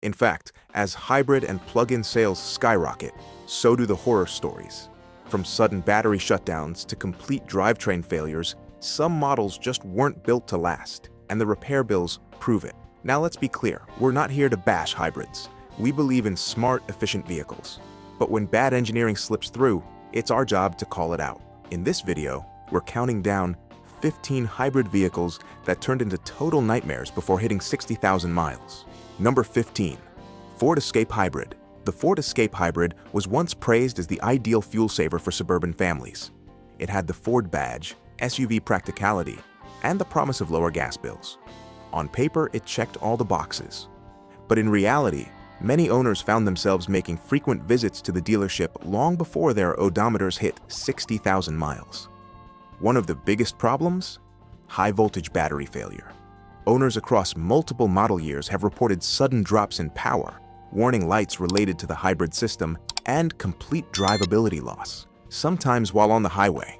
In fact, as hybrid and plug-in sales skyrocket, so do the horror stories. From sudden battery shutdowns to complete drivetrain failures, some models just weren't built to last, and the repair bills prove it. Now let's be clear, we're not here to bash hybrids. We believe in smart, efficient vehicles. But when bad engineering slips through, it's our job to call it out. In this video, we're counting down 15 hybrid vehicles that turned into total nightmares before hitting 60,000 miles. Number 15. Ford Escape Hybrid. The Ford Escape Hybrid was once praised as the ideal fuel saver for suburban families. It had the Ford badge, SUV practicality, and the promise of lower gas bills. On paper, it checked all the boxes. But in reality, many owners found themselves making frequent visits to the dealership long before their odometers hit 60,000 miles. One of the biggest problems? High-voltage battery failure. Owners across multiple model years have reported sudden drops in power, warning lights related to the hybrid system, and complete drivability loss, sometimes while on the highway.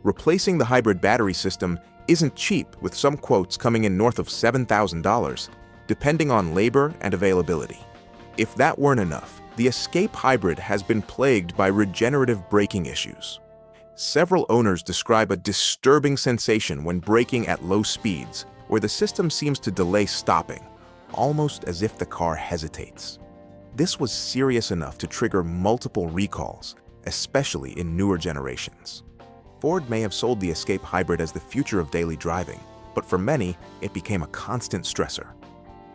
Replacing the hybrid battery system isn't cheap, with some quotes coming in north of $7,000, depending on labor and availability. If that weren't enough, the Escape Hybrid has been plagued by regenerative braking issues. Several owners describe a disturbing sensation when braking at low speeds, where the system seems to delay stopping, almost as if the car hesitates. This was serious enough to trigger multiple recalls, especially in newer generations. Ford may have sold the Escape Hybrid as the future of daily driving, but for many, it became a constant stressor.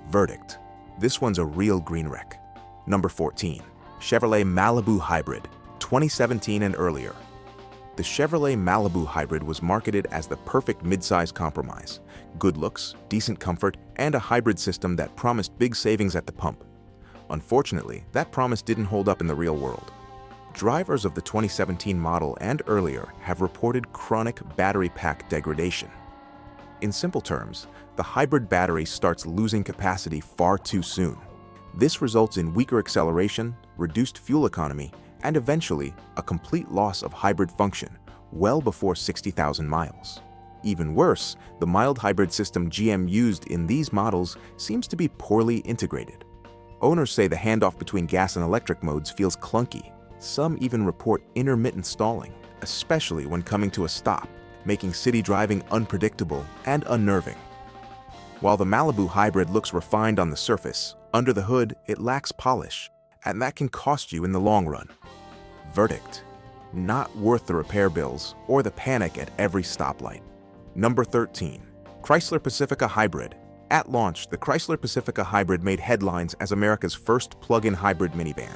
Verdict: this one's a real green wreck. Number 14. Chevrolet Malibu Hybrid, 2017 and earlier. The Chevrolet Malibu Hybrid was marketed as the perfect midsize compromise: good looks, decent comfort, and a hybrid system that promised big savings at the pump. Unfortunately, that promise didn't hold up in the real world. Drivers of the 2017 model and earlier have reported chronic battery pack degradation. In simple terms, the hybrid battery starts losing capacity far too soon. This results in weaker acceleration, reduced fuel economy, and eventually a complete loss of hybrid function well before 60,000 miles. Even worse, the mild hybrid system GM used in these models seems to be poorly integrated. Owners say the handoff between gas and electric modes feels clunky. Some even report intermittent stalling, especially when coming to a stop, making city driving unpredictable and unnerving. While the Malibu Hybrid looks refined on the surface, under the hood it lacks polish, and that can cost you in the long run. Verdict: not worth the repair bills or the panic at every stoplight. Number 13. Chrysler Pacifica Hybrid. At launch, the Chrysler Pacifica Hybrid made headlines as America's first plug-in hybrid minivan.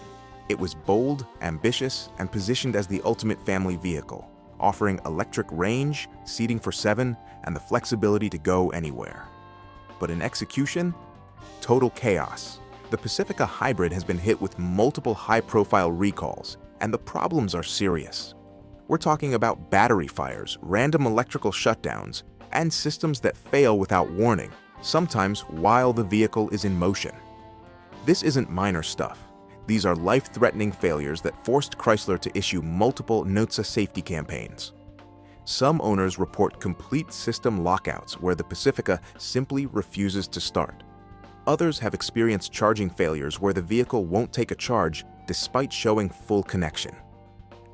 It was bold, ambitious, and positioned as the ultimate family vehicle, offering electric range, seating for 7, and the flexibility to go anywhere. But in execution, total chaos. The Pacifica Hybrid has been hit with multiple high-profile recalls, and the problems are serious. We're talking about battery fires, random electrical shutdowns, and systems that fail without warning, sometimes while the vehicle is in motion. This isn't minor stuff. These are life-threatening failures that forced Chrysler to issue multiple NHTSA safety campaigns. Some owners report complete system lockouts where the Pacifica simply refuses to start. Others have experienced charging failures where the vehicle won't take a charge despite showing full connection.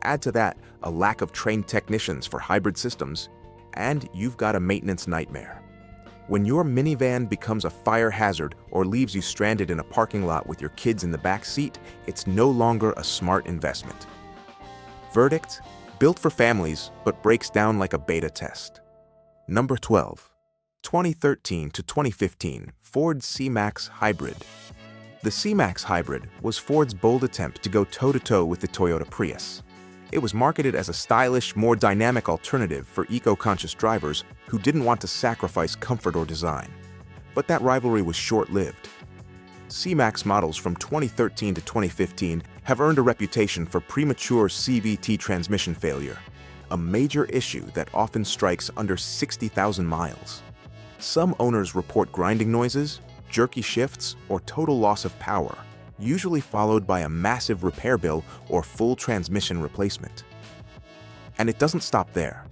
Add to that a lack of trained technicians for hybrid systems, and you've got a maintenance nightmare. When your minivan becomes a fire hazard or leaves you stranded in a parking lot with your kids in the back seat, it's no longer a smart investment. Verdict: built for families, but breaks down like a beta test. Number 12. 2013 to 2015 Ford C-Max Hybrid. The C-Max Hybrid was Ford's bold attempt to go toe-to-toe with the Toyota Prius. It was marketed as a stylish, more dynamic alternative for eco-conscious drivers who didn't want to sacrifice comfort or design. But that rivalry was short-lived. C-Max models from 2013 to 2015 have earned a reputation for premature CVT transmission failure, a major issue that often strikes under 60,000 miles. Some owners report grinding noises, jerky shifts, or total loss of power, usually followed by a massive repair bill or full transmission replacement. And it doesn't stop there.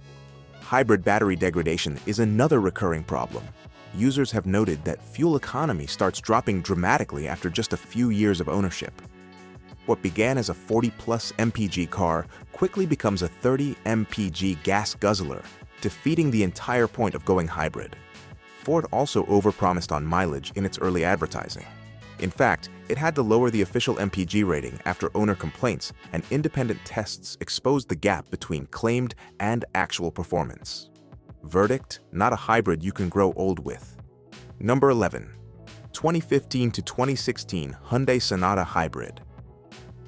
Hybrid battery degradation is another recurring problem. users have noted that fuel economy starts dropping dramatically after just a few years of ownership. What began as a 40-plus mpg car quickly becomes a 30 mpg gas guzzler, defeating the entire point of going hybrid. Ford also overpromised on mileage in its early advertising. In fact, it had to lower the official MPG rating after owner complaints, and independent tests exposed the gap between claimed and actual performance. Verdict: not a hybrid you can grow old with. Number 11. 2015 to 2016 Hyundai Sonata Hybrid.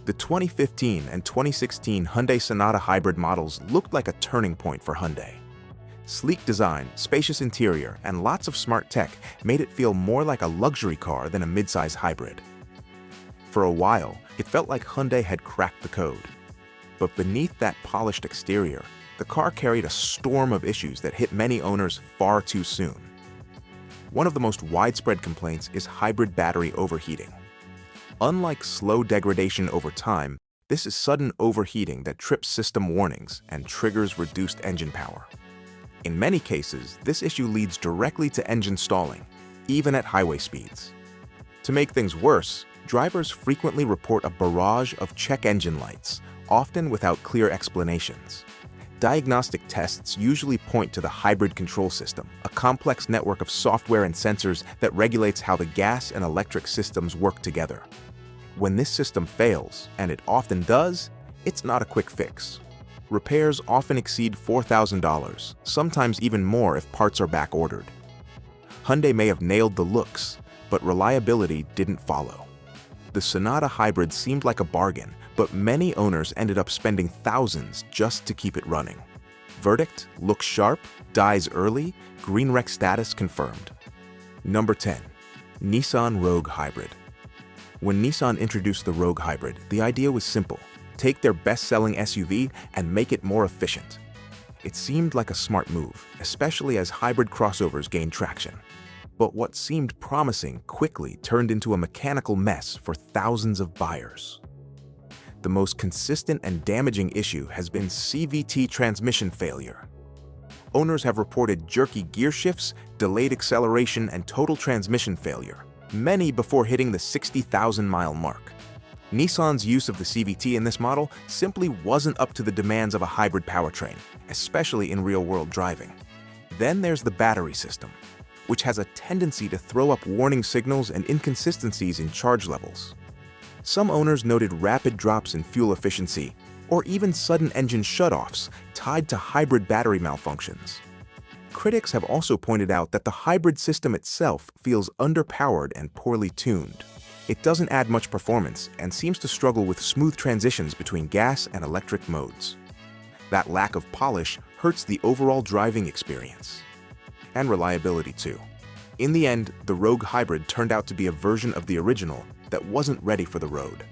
The 2015 and 2016 Hyundai Sonata Hybrid models looked like a turning point for Hyundai. Sleek design, spacious interior, and lots of smart tech made it feel more like a luxury car than a midsize hybrid. For a while, it felt like Hyundai had cracked the code. But beneath that polished exterior, the car carried a storm of issues that hit many owners far too soon. One of the most widespread complaints is hybrid battery overheating. Unlike slow degradation over time, this is sudden overheating that trips system warnings and triggers reduced engine power. In many cases, this issue leads directly to engine stalling, even at highway speeds. To make things worse, drivers frequently report a barrage of check engine lights, often without clear explanations. Diagnostic tests usually point to the hybrid control system, a complex network of software and sensors that regulates how the gas and electric systems work together. When this system fails, and it often does, it's not a quick fix. Repairs often exceed $4,000, sometimes even more if parts are back-ordered. Hyundai may have nailed the looks, but reliability didn't follow. The Sonata Hybrid seemed like a bargain, but many owners ended up spending thousands just to keep it running. Verdict: looks sharp, dies early, Greenwreck status confirmed. Number 10. Nissan Rogue Hybrid. When Nissan introduced the Rogue Hybrid, the idea was simple: take their best-selling SUV and make it more efficient. It seemed like a smart move, especially as hybrid crossovers gained traction. But what seemed promising quickly turned into a mechanical mess for thousands of buyers. The most consistent and damaging issue has been CVT transmission failure. Owners have reported jerky gear shifts, delayed acceleration, and total transmission failure, many before hitting the 60,000-mile mark. Nissan's use of the CVT in this model simply wasn't up to the demands of a hybrid powertrain, especially in real-world driving. Then there's the battery system, which has a tendency to throw up warning signals and inconsistencies in charge levels. Some owners noted rapid drops in fuel efficiency, or even sudden engine shutoffs tied to hybrid battery malfunctions. Critics have also pointed out that the hybrid system itself feels underpowered and poorly tuned. It doesn't add much performance and seems to struggle with smooth transitions between gas and electric modes. That lack of polish hurts the overall driving experience. And reliability too. In the end, the Rogue Hybrid turned out to be a version of the original that wasn't ready for the road.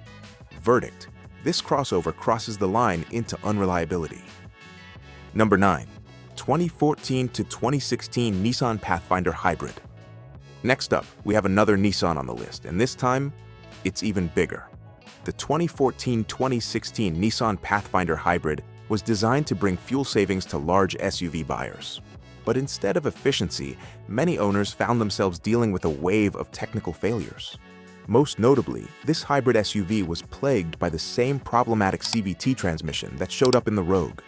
Verdict: this crossover crosses the line into unreliability. Number 9. 2014 to 2016 Nissan Pathfinder Hybrid. Next up, we have another Nissan on the list, and this time, it's even bigger. The 2014-2016 Nissan Pathfinder Hybrid was designed to bring fuel savings to large SUV buyers. But instead of efficiency, many owners found themselves dealing with a wave of technical failures. Most notably, this hybrid SUV was plagued by the same problematic CVT transmission that showed up in the Rogue.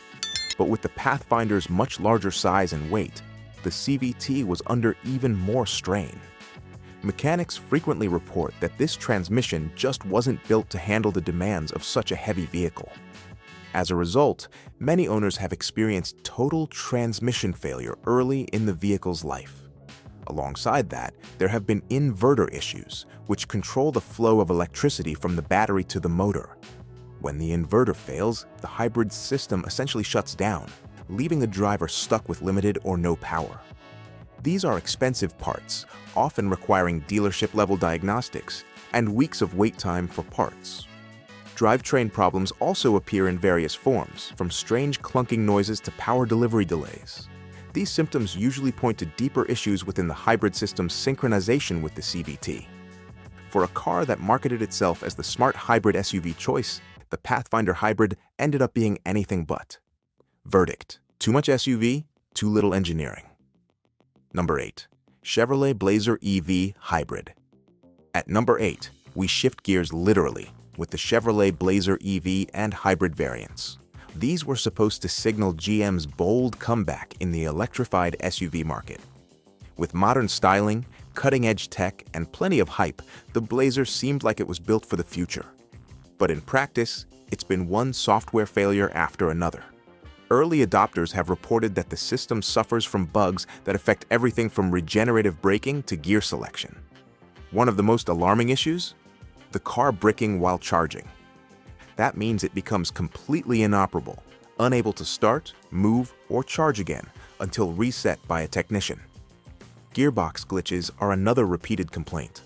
But with the Pathfinder's much larger size and weight, the CVT was under even more strain. Mechanics frequently report that this transmission just wasn't built to handle the demands of such a heavy vehicle. As a result, many owners have experienced total transmission failure early in the vehicle's life. Alongside that, there have been inverter issues, which control the flow of electricity from the battery to the motor. When the inverter fails, the hybrid system essentially shuts down, leaving the driver stuck with limited or no power. These are expensive parts, often requiring dealership-level diagnostics and weeks of wait time for parts. Drivetrain problems also appear in various forms, from strange clunking noises to power delivery delays. These symptoms usually point to deeper issues within the hybrid system's synchronization with the CVT. For a car that marketed itself as the smart hybrid SUV choice, the Pathfinder Hybrid ended up being anything but. Verdict: too much SUV, too little engineering. Number 8. Chevrolet Blazer EV Hybrid. At number 8, we shift gears literally with the Chevrolet Blazer EV and hybrid variants. These were supposed to signal GM's bold comeback in the electrified SUV market. With modern styling, cutting-edge tech, and plenty of hype, the Blazer seemed like it was built for the future. But in practice, it's been one software failure after another. Early adopters have reported that the system suffers from bugs that affect everything from regenerative braking to gear selection. One of the most alarming issues? The car bricking while charging. That means it becomes completely inoperable, unable to start, move, or charge again until reset by a technician. Gearbox glitches are another repeated complaint.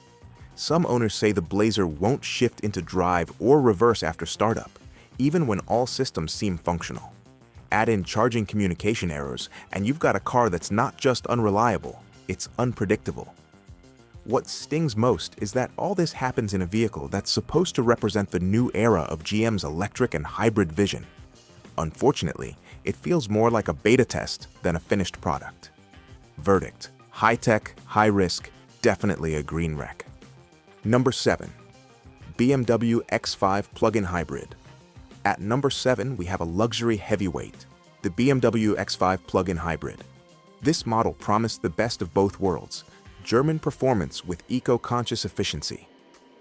Some owners say the Blazer won't shift into drive or reverse after startup, even when all systems seem functional. Add in charging communication errors, and you've got a car that's not just unreliable, it's unpredictable. What stings most is that all this happens in a vehicle that's supposed to represent the new era of GM's electric and hybrid vision. Unfortunately, it feels more like a beta test than a finished product. Verdict: high-tech, high-risk, definitely a Greenwreck. Number 7. BMW X5 Plug-in Hybrid. At number 7, we have a luxury heavyweight, the BMW X5 Plug-in Hybrid. This model promised the best of both worlds: German performance with eco-conscious efficiency.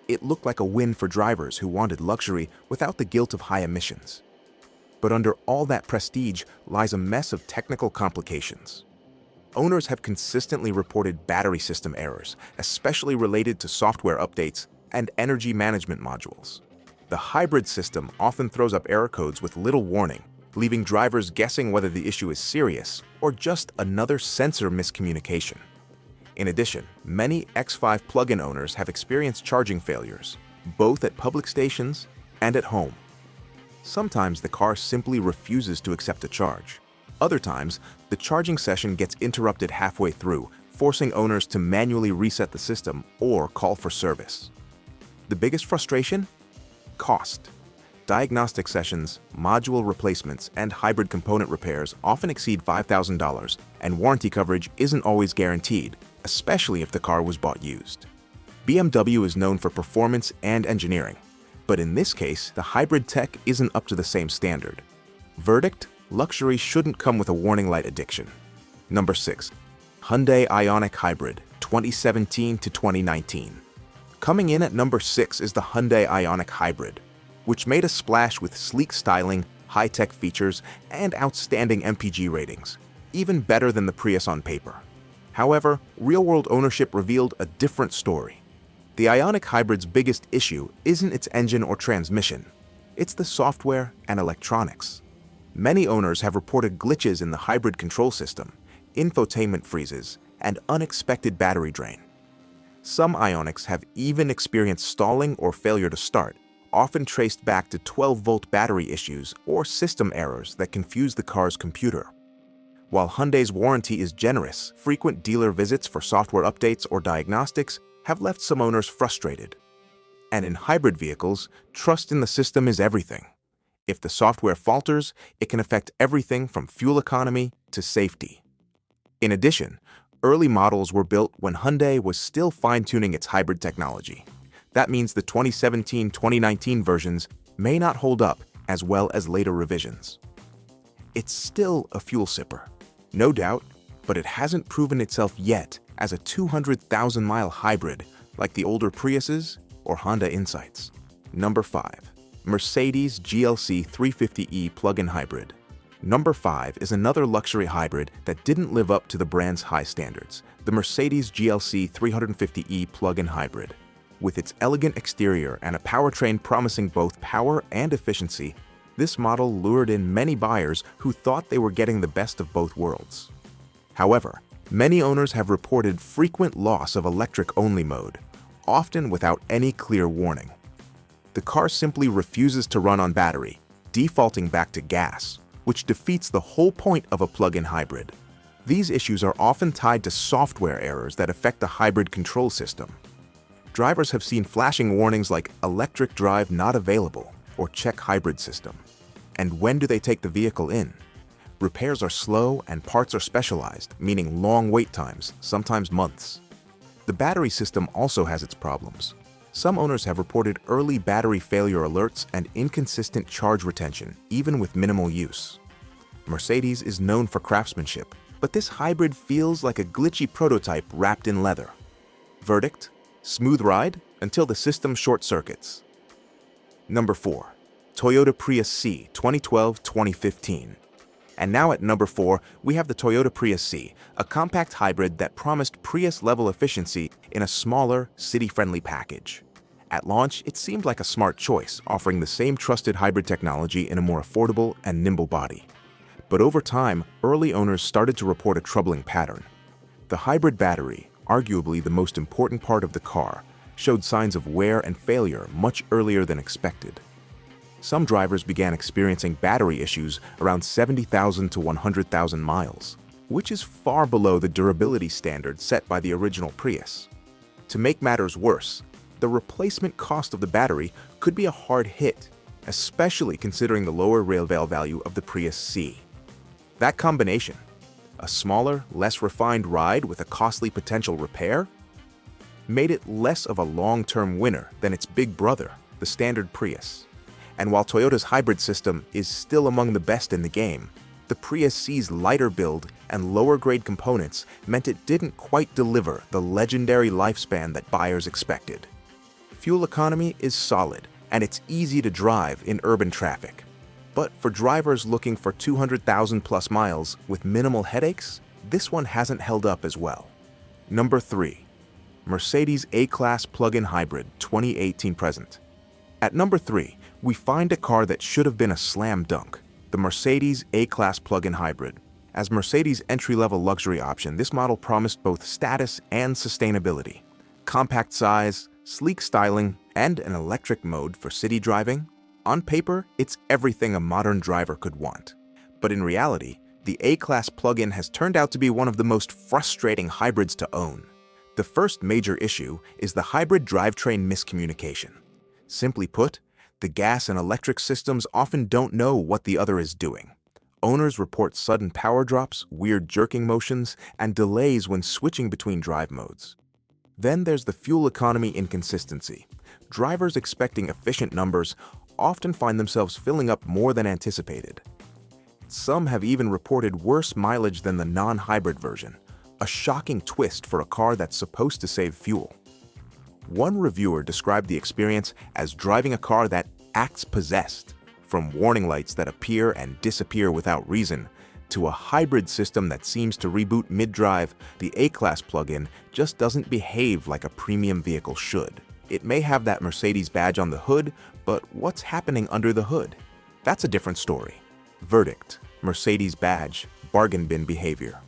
It looked like a win for drivers who wanted luxury without the guilt of high emissions. But under all that prestige lies a mess of technical complications. Owners have consistently reported battery system errors, especially related to software updates and energy management modules. The hybrid system often throws up error codes with little warning, leaving drivers guessing whether the issue is serious or just another sensor miscommunication. In addition, many X5 plug-in owners have experienced charging failures, both at public stations and at home. Sometimes the car simply refuses to accept a charge. Other times, the charging session gets interrupted halfway through, forcing owners to manually reset the system or call for service. The biggest frustration? Cost. Diagnostic sessions, module replacements, and hybrid component repairs often exceed $5,000, and warranty coverage isn't always guaranteed, especially if the car was bought used. BMW is known for performance and engineering, but in this case, the hybrid tech isn't up to the same standard. Verdict: luxury shouldn't come with a warning light addiction. Number 6. Hyundai Ioniq Hybrid, 2017 to 2019. Coming in at number 6 is the Hyundai Ioniq Hybrid, which made a splash with sleek styling, high-tech features, and outstanding MPG ratings, even better than the Prius on paper. However, real-world ownership revealed a different story. The Ioniq Hybrid's biggest issue isn't its engine or transmission. It's the software and electronics. Many owners have reported glitches in the hybrid control system, infotainment freezes, and unexpected battery drain. Some Ioniqs have even experienced stalling or failure to start, often traced back to 12-volt battery issues or system errors that confuse the car's computer. While Hyundai's warranty is generous, frequent dealer visits for software updates or diagnostics have left some owners frustrated. And in hybrid vehicles, trust in the system is everything. If the software falters, it can affect everything from fuel economy to safety. In addition, early models were built when Hyundai was still fine-tuning its hybrid technology. That means the 2017-2019 versions may not hold up as well as later revisions. It's still a fuel sipper, no doubt, but it hasn't proven itself yet as a 200,000-mile hybrid like the older Priuses or Honda Insights. Number 5. Mercedes GLC 350e Plug-in Hybrid. Number 5 is another luxury hybrid that didn't live up to the brand's high standards, the Mercedes GLC 350e Plug-in Hybrid. With its elegant exterior and a powertrain promising both power and efficiency, this model lured in many buyers who thought they were getting the best of both worlds. However, many owners have reported frequent loss of electric-only mode, often without any clear warning. The car simply refuses to run on battery, defaulting back to gas, which defeats the whole point of a plug-in hybrid. These issues are often tied to software errors that affect the hybrid control system. Drivers have seen flashing warnings like electric drive not available or check hybrid system. And when do they take the vehicle in? Repairs are slow and parts are specialized, meaning long wait times, sometimes months. The battery system also has its problems. Some owners have reported early battery failure alerts and inconsistent charge retention, even with minimal use. Mercedes is known for craftsmanship, but this hybrid feels like a glitchy prototype wrapped in leather. Verdict: smooth ride until the system short circuits. Number 4. Toyota Prius C 2012-2015. And now at number 4, we have the Toyota Prius C, a compact hybrid that promised Prius-level efficiency in a smaller, city-friendly package. At launch, it seemed like a smart choice, offering the same trusted hybrid technology in a more affordable and nimble body. But over time, early owners started to report a troubling pattern. The hybrid battery, arguably the most important part of the car, showed signs of wear and failure much earlier than expected. Some drivers began experiencing battery issues around 70,000 to 100,000 miles, which is far below the durability standard set by the original Prius. To make matters worse, the replacement cost of the battery could be a hard hit, especially considering the lower rail value of the Prius C. That combination, a smaller, less refined ride with a costly potential repair, made it less of a long-term winner than its big brother, the standard Prius. And while Toyota's hybrid system is still among the best in the game, the Prius C's lighter build and lower-grade components meant it didn't quite deliver the legendary lifespan that buyers expected. Fuel economy is solid, and it's easy to drive in urban traffic. But for drivers looking for 200,000 plus miles with minimal headaches, this one hasn't held up as well. Number 3. Mercedes A-Class Plug-in Hybrid 2018 present. At number 3, we find a car that should have been a slam dunk, the Mercedes A-Class Plug-in Hybrid. As Mercedes' entry-level luxury option, this model promised both status and sustainability. Compact size, sleek styling, and an electric mode for city driving. On paper, it's everything a modern driver could want. But in reality, the A-Class plug-in has turned out to be one of the most frustrating hybrids to own. The first major issue is the hybrid drivetrain miscommunication. Simply put, the gas and electric systems often don't know what the other is doing. Owners report sudden power drops, weird jerking motions, and delays when switching between drive modes. Then there's the fuel economy inconsistency. Drivers expecting efficient numbers often find themselves filling up more than anticipated. Some have even reported worse mileage than the non-hybrid version, a shocking twist for a car that's supposed to save fuel. One reviewer described the experience as driving a car that acts possessed, from warning lights that appear and disappear without reason, to a hybrid system that seems to reboot mid-drive. The A-Class plug-in just doesn't behave like a premium vehicle should. It may have that Mercedes badge on the hood, but what's happening under the hood? That's a different story. Verdict: Mercedes badge, bargain bin behavior.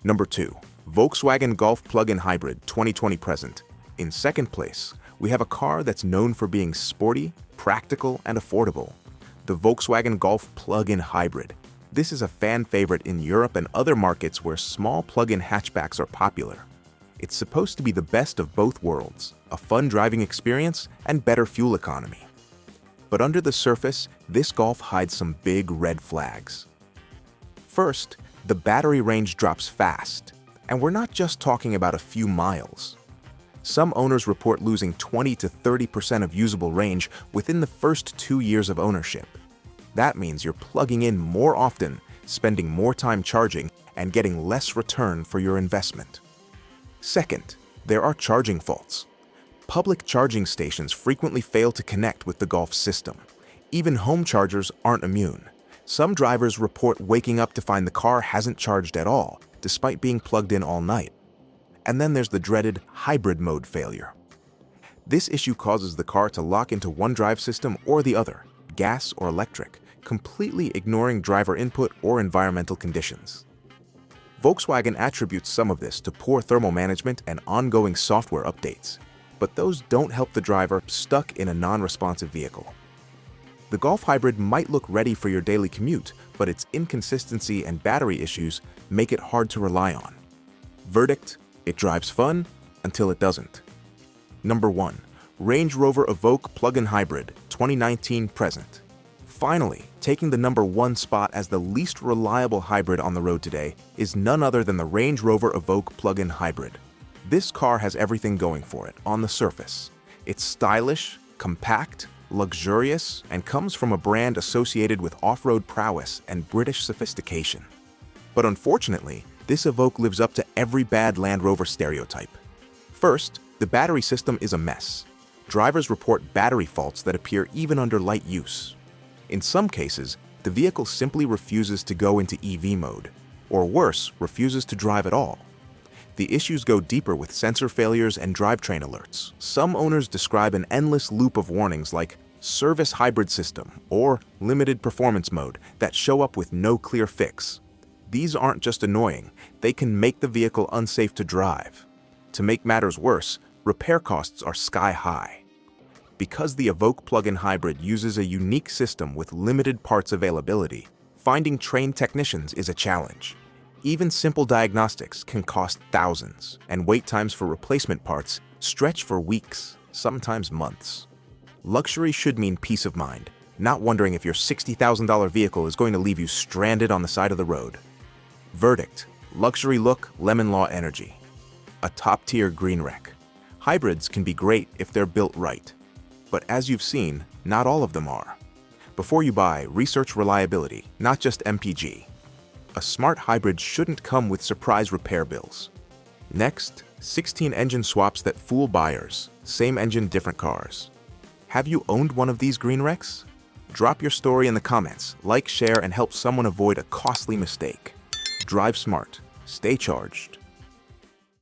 Number 2. Volkswagen Golf Plug-in Hybrid 2020 present. In second place, we have a car that's known for being sporty, practical, and affordable. The Volkswagen Golf Plug-in Hybrid. This is a fan favorite in Europe and other markets where small plug-in hatchbacks are popular. It's supposed to be the best of both worlds, a fun driving experience and better fuel economy. But under the surface, this Golf hides some big red flags. First, the battery range drops fast, and we're not just talking about a few miles. Some owners report losing 20 to 30% of usable range within the first 2 years of ownership. That means you're plugging in more often, spending more time charging, and getting less return for your investment. Second, there are charging faults. Public charging stations frequently fail to connect with the Golf system. Even home chargers aren't immune. Some drivers report waking up to find the car hasn't charged at all, despite being plugged in all night. And then there's the dreaded hybrid mode failure. This issue causes the car to lock into one drive system or the other, gas or electric, completely ignoring driver input or environmental conditions. Volkswagen attributes some of this to poor thermal management and ongoing software updates, but those don't help the driver stuck in a non-responsive vehicle. The Golf Hybrid might look ready for your daily commute, but its inconsistency and battery issues make it hard to rely on. Verdict: it drives fun until it doesn't. Number 1. Range Rover Evoque Plug-in Hybrid 2019 present. Finally, taking the #1 spot as the least reliable hybrid on the road today is none other than the Range Rover Evoque Plug-in Hybrid. This car has everything going for it on the surface. It's stylish, compact, luxurious, and comes from a brand associated with off-road prowess and British sophistication. But unfortunately, this Evoque lives up to every bad Land Rover stereotype. First, the battery system is a mess. Drivers report battery faults that appear even under light use. In some cases, the vehicle simply refuses to go into EV mode, or worse, refuses to drive at all. The issues go deeper with sensor failures and drivetrain alerts. Some owners describe an endless loop of warnings like service hybrid system or limited performance mode that show up with no clear fix. These aren't just annoying, they can make the vehicle unsafe to drive. To make matters worse, repair costs are sky high. Because the Evoque plug-in hybrid uses a unique system with limited parts availability, finding trained technicians is a challenge. Even simple diagnostics can cost thousands, and wait times for replacement parts stretch for weeks, sometimes months. Luxury should mean peace of mind, not wondering if your $60,000 vehicle is going to leave you stranded on the side of the road. Verdict: luxury look, lemon law energy. A top-tier Greenwreck. Hybrids can be great if they're built right. But as you've seen, not all of them are. Before you buy, research reliability, not just MPG. A smart hybrid shouldn't come with surprise repair bills. Next, 16 engine swaps that fool buyers. Same engine, different cars. Have you owned one of these Greenwrecks? Drop your story in the comments, like, share, and help someone avoid a costly mistake. Drive smart. Stay charged.